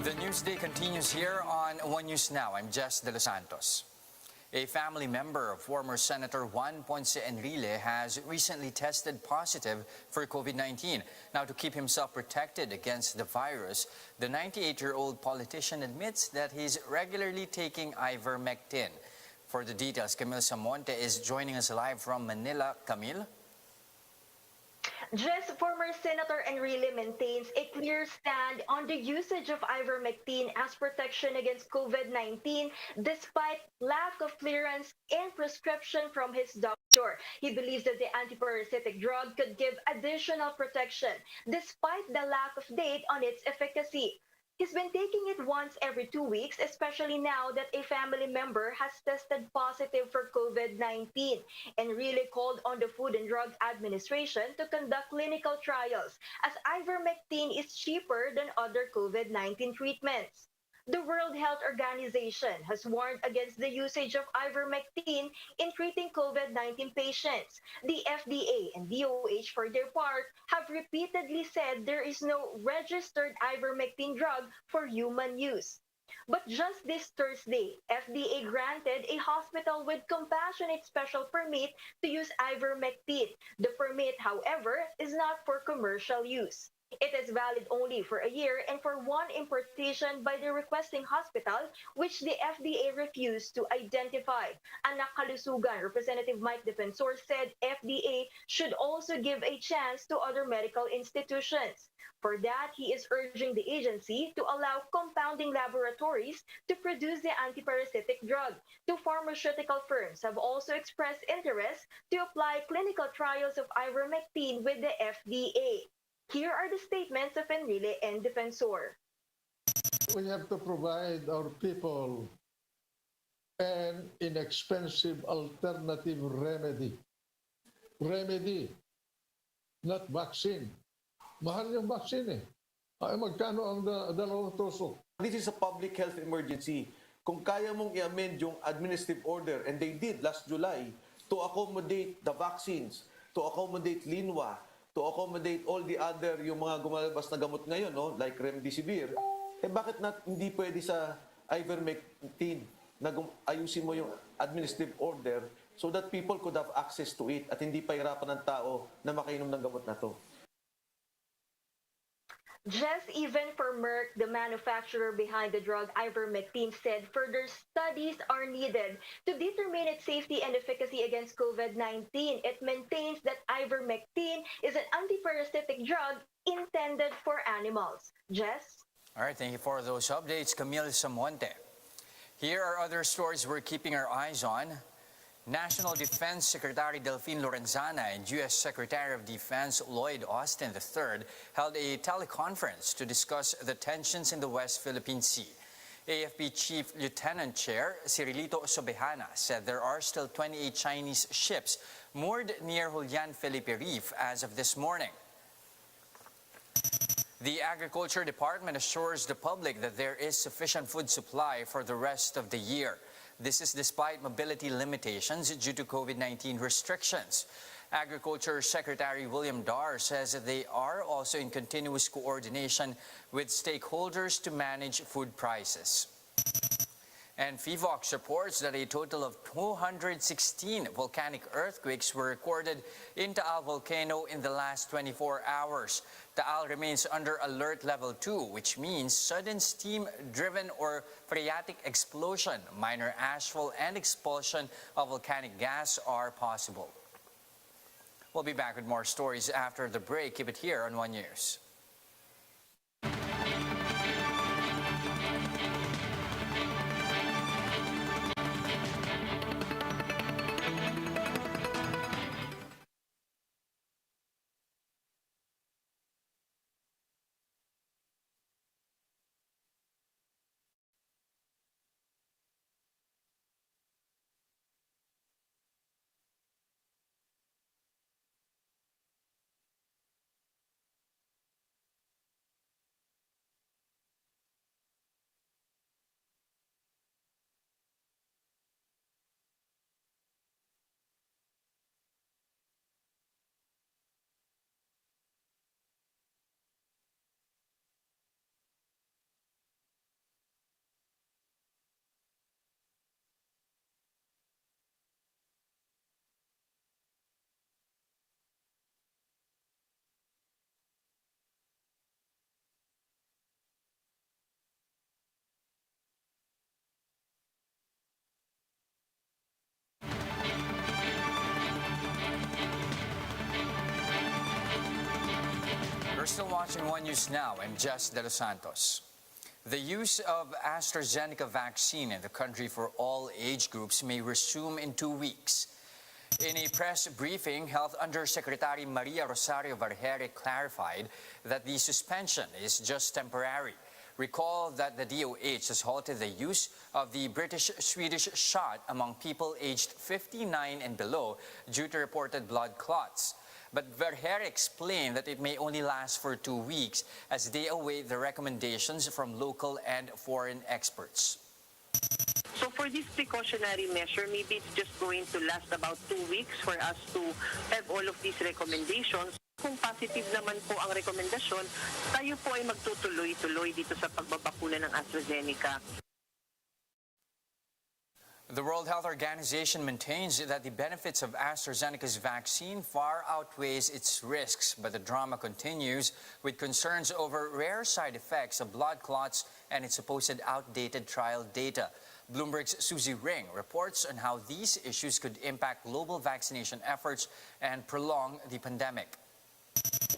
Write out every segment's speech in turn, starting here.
The Newsday continues here on One News Now. I'm Jess De Los Santos. A family member of former Senator Juan Ponce Enrile has recently tested positive for COVID-19. Now, to keep himself protected against the virus, the 98-year-old politician admits that he's regularly taking Ivermectin. For the details, Camille Samonte is joining us live from Manila. Camille? Jess, former Senator Enrile maintains a clear stand on the usage of Ivermectin as protection against COVID-19 despite lack of clearance and prescription from his doctor. He believes that the anti-parasitic drug could give additional protection despite the lack of date on its efficacy. He's been taking it once every 2 weeks, especially now that a family member has tested positive for COVID-19 and really called on the Food and Drug Administration to conduct clinical trials as Ivermectin is cheaper than other COVID-19 treatments. The World Health Organization has warned against the usage of Ivermectin in treating COVID-19 patients. The FDA and DOH, for their part, have repeatedly said there is no registered Ivermectin drug for human use. But just this Thursday, FDA granted a hospital with compassionate special permit to use Ivermectin. The permit, however, is not for commercial use. It is valid only for a year and for one importation by the requesting hospital, which the FDA refused to identify. Anak Kalusugan Representative Mike Defensor said FDA should also give a chance to other medical institutions. For that, he is urging the agency to allow compounding laboratories to produce the anti-parasitic drug. Two pharmaceutical firms have also expressed interest to apply clinical trials of Ivermectin with the FDA. Here are the statements of Enrile and Defensor. We have to provide our people an inexpensive alternative remedy. Remedy, not vaccine. Mahal yung vaccine eh. Ay, magkano ang dalawang tusok? This is a public health emergency. Kung kaya mong i-amend yung administrative order, and they did last July, to accommodate the vaccines, to accommodate Linwa, to accommodate all the other, yung mga gumalabas na gamot ngayon, no? Like Remdesivir, bakit hindi pwede sa Ivermectin na ayusin mo yung administrative order so that people could have access to it at hindi pahirapan ng tao na makainom ng gamot na to? Just even for Merck, the manufacturer behind the drug Ivermectin, said further studies are needed to determine its safety and efficacy against COVID-19. It maintains that Ivermectin is an anti-parasitic drug intended for animals. Jess? All right, thank you for those updates, Camille Samonte. Here are other stories we're keeping our eyes on. National Defense Secretary Delphine Lorenzana and U.S. Secretary of Defense Lloyd Austin III held a teleconference to discuss the tensions in the West Philippine Sea. AFP Chief Lieutenant Chair Cirilito Sobejana said there are still 28 Chinese ships moored near Julian Felipe Reef as of this morning. The Agriculture Department assures the public that there is sufficient food supply for the rest of the year. This is despite mobility limitations due to COVID-19 restrictions. Agriculture Secretary William Dar says that they are also in continuous coordination with stakeholders to manage food prices. And FIVOX reports that a total of 216 volcanic earthquakes were recorded in Taal volcano in the last 24 hours. Taal remains under alert level 2, which means sudden steam-driven or phreatic explosion, minor ashfall, and expulsion of volcanic gas are possible. We'll be back with more stories after the break. Keep it here on One News. You're still watching One News Now. I'm Jess De Los Santos. The use of AstraZeneca vaccine in the country for all age groups may resume in 2 weeks. In a press briefing, Health Undersecretary Maria Rosario Vergere clarified that the suspension is just temporary. Recall that the DOH has halted the use of the British-Swedish shot among people aged 59 and below due to reported blood clots. But Vergere explained that it may only last for 2 weeks as they await the recommendations from local and foreign experts. So for this precautionary measure, maybe it's just going to last about 2 weeks for us to have all of these recommendations. Kung positive naman po ang rekomendasyon, tayo po ay magtutuloy-tuloy dito sa pagbabakuna ng AstraZeneca. The World Health Organization maintains that the benefits of AstraZeneca's vaccine far outweighs its risks, but the drama continues with concerns over rare side effects of blood clots and its supposed outdated trial data. Bloomberg's Susie Ring reports on how these issues could impact global vaccination efforts and prolong the pandemic.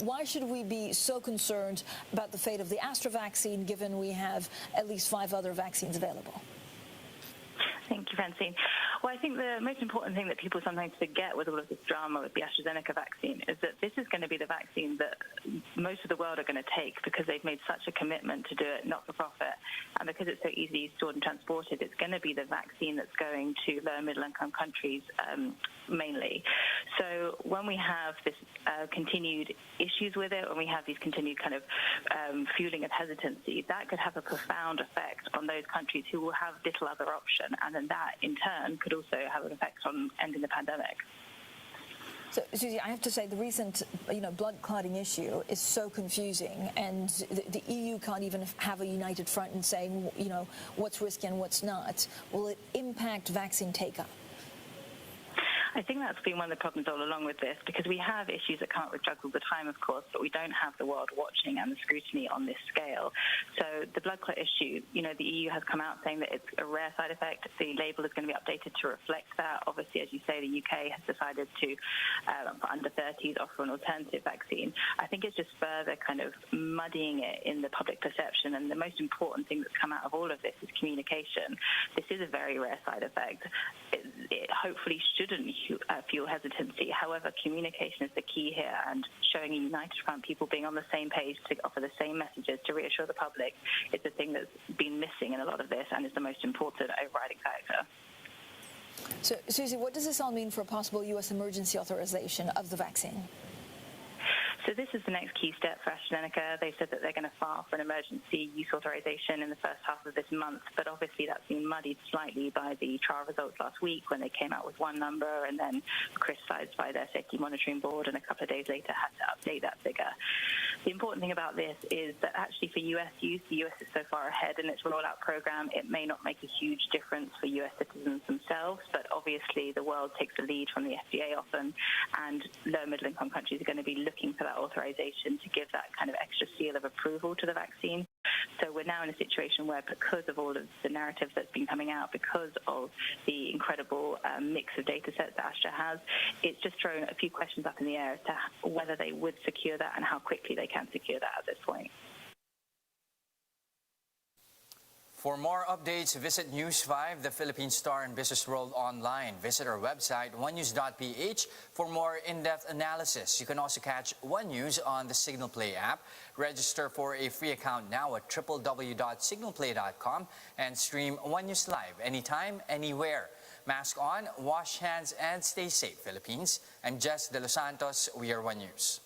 Why should we be so concerned about the fate of the Astra vaccine given we have at least 5 other vaccines available? Thank you, Francine. Well, I think the most important thing that people sometimes forget with all of this drama with the AstraZeneca vaccine is that this is going to be the vaccine that most of the world are going to take because they've made such a commitment to do it not for profit. And because it's so easily stored and transported, it's going to be the vaccine that's going to low and middle income countries mainly. So when we have this continued issues with it, when we have these continued kind of fueling of hesitancy, that could have a profound effect on those countries who will have little other option. And then that, in turn, could also have an effect on ending the pandemic. So, Susie, I have to say the recent, blood clotting issue is so confusing, and the EU can't even have a united front in saying, what's risky and what's not. Will it impact vaccine take-up? I think that's been one of the problems all along with this, because we have issues that come up with drugs all the time, of course, but we don't have the world watching and the scrutiny on this scale. So the blood clot issue, the EU has come out saying that it's a rare side effect. The label is going to be updated to reflect that. Obviously, as you say, the UK has decided to, for under 30s, offer an alternative vaccine. I think it's just further kind of muddying it in the public perception, and the most important thing that's come out of all of this is communication. This is a very rare side effect. It hopefully shouldn't fuel hesitancy. However, communication is the key here, and showing a united front, people being on the same page to offer the same messages to reassure the public, is the thing that's been missing in a lot of this and is the most important overriding factor. So, Susie, what does this all mean for a possible U.S. emergency authorization of the vaccine? So this is the next key step for AstraZeneca. They said that they're going to file for an emergency use authorization in the first half of this month, but obviously that's been muddied slightly by the trial results last week when they came out with one number and then criticized by their safety monitoring board, and a couple of days later had to update that figure. The important thing about this is that actually for U.S. use, the U.S. is so far ahead in its rollout program, it may not make a huge difference for U.S. citizens themselves, but obviously the world takes the lead from the FDA often, and low and middle income countries are going to be looking for that authorization to give that kind of extra seal of approval to the vaccine. So we're now in a situation where, because of all of the narrative that's been coming out, because of the incredible mix of data sets that Astra has, it's just thrown a few questions up in the air as to whether they would secure that and how quickly they can secure that at this point. For more updates, visit News 5, the Philippine Star and Business World online. Visit our website, onenews.ph, for more in-depth analysis. You can also catch One News on the Signal Play app. Register for a free account now at www.signalplay.com and stream One News live anytime, anywhere. Mask on, wash hands, and stay safe, Philippines. I'm Jess De Los Santos. We are One News.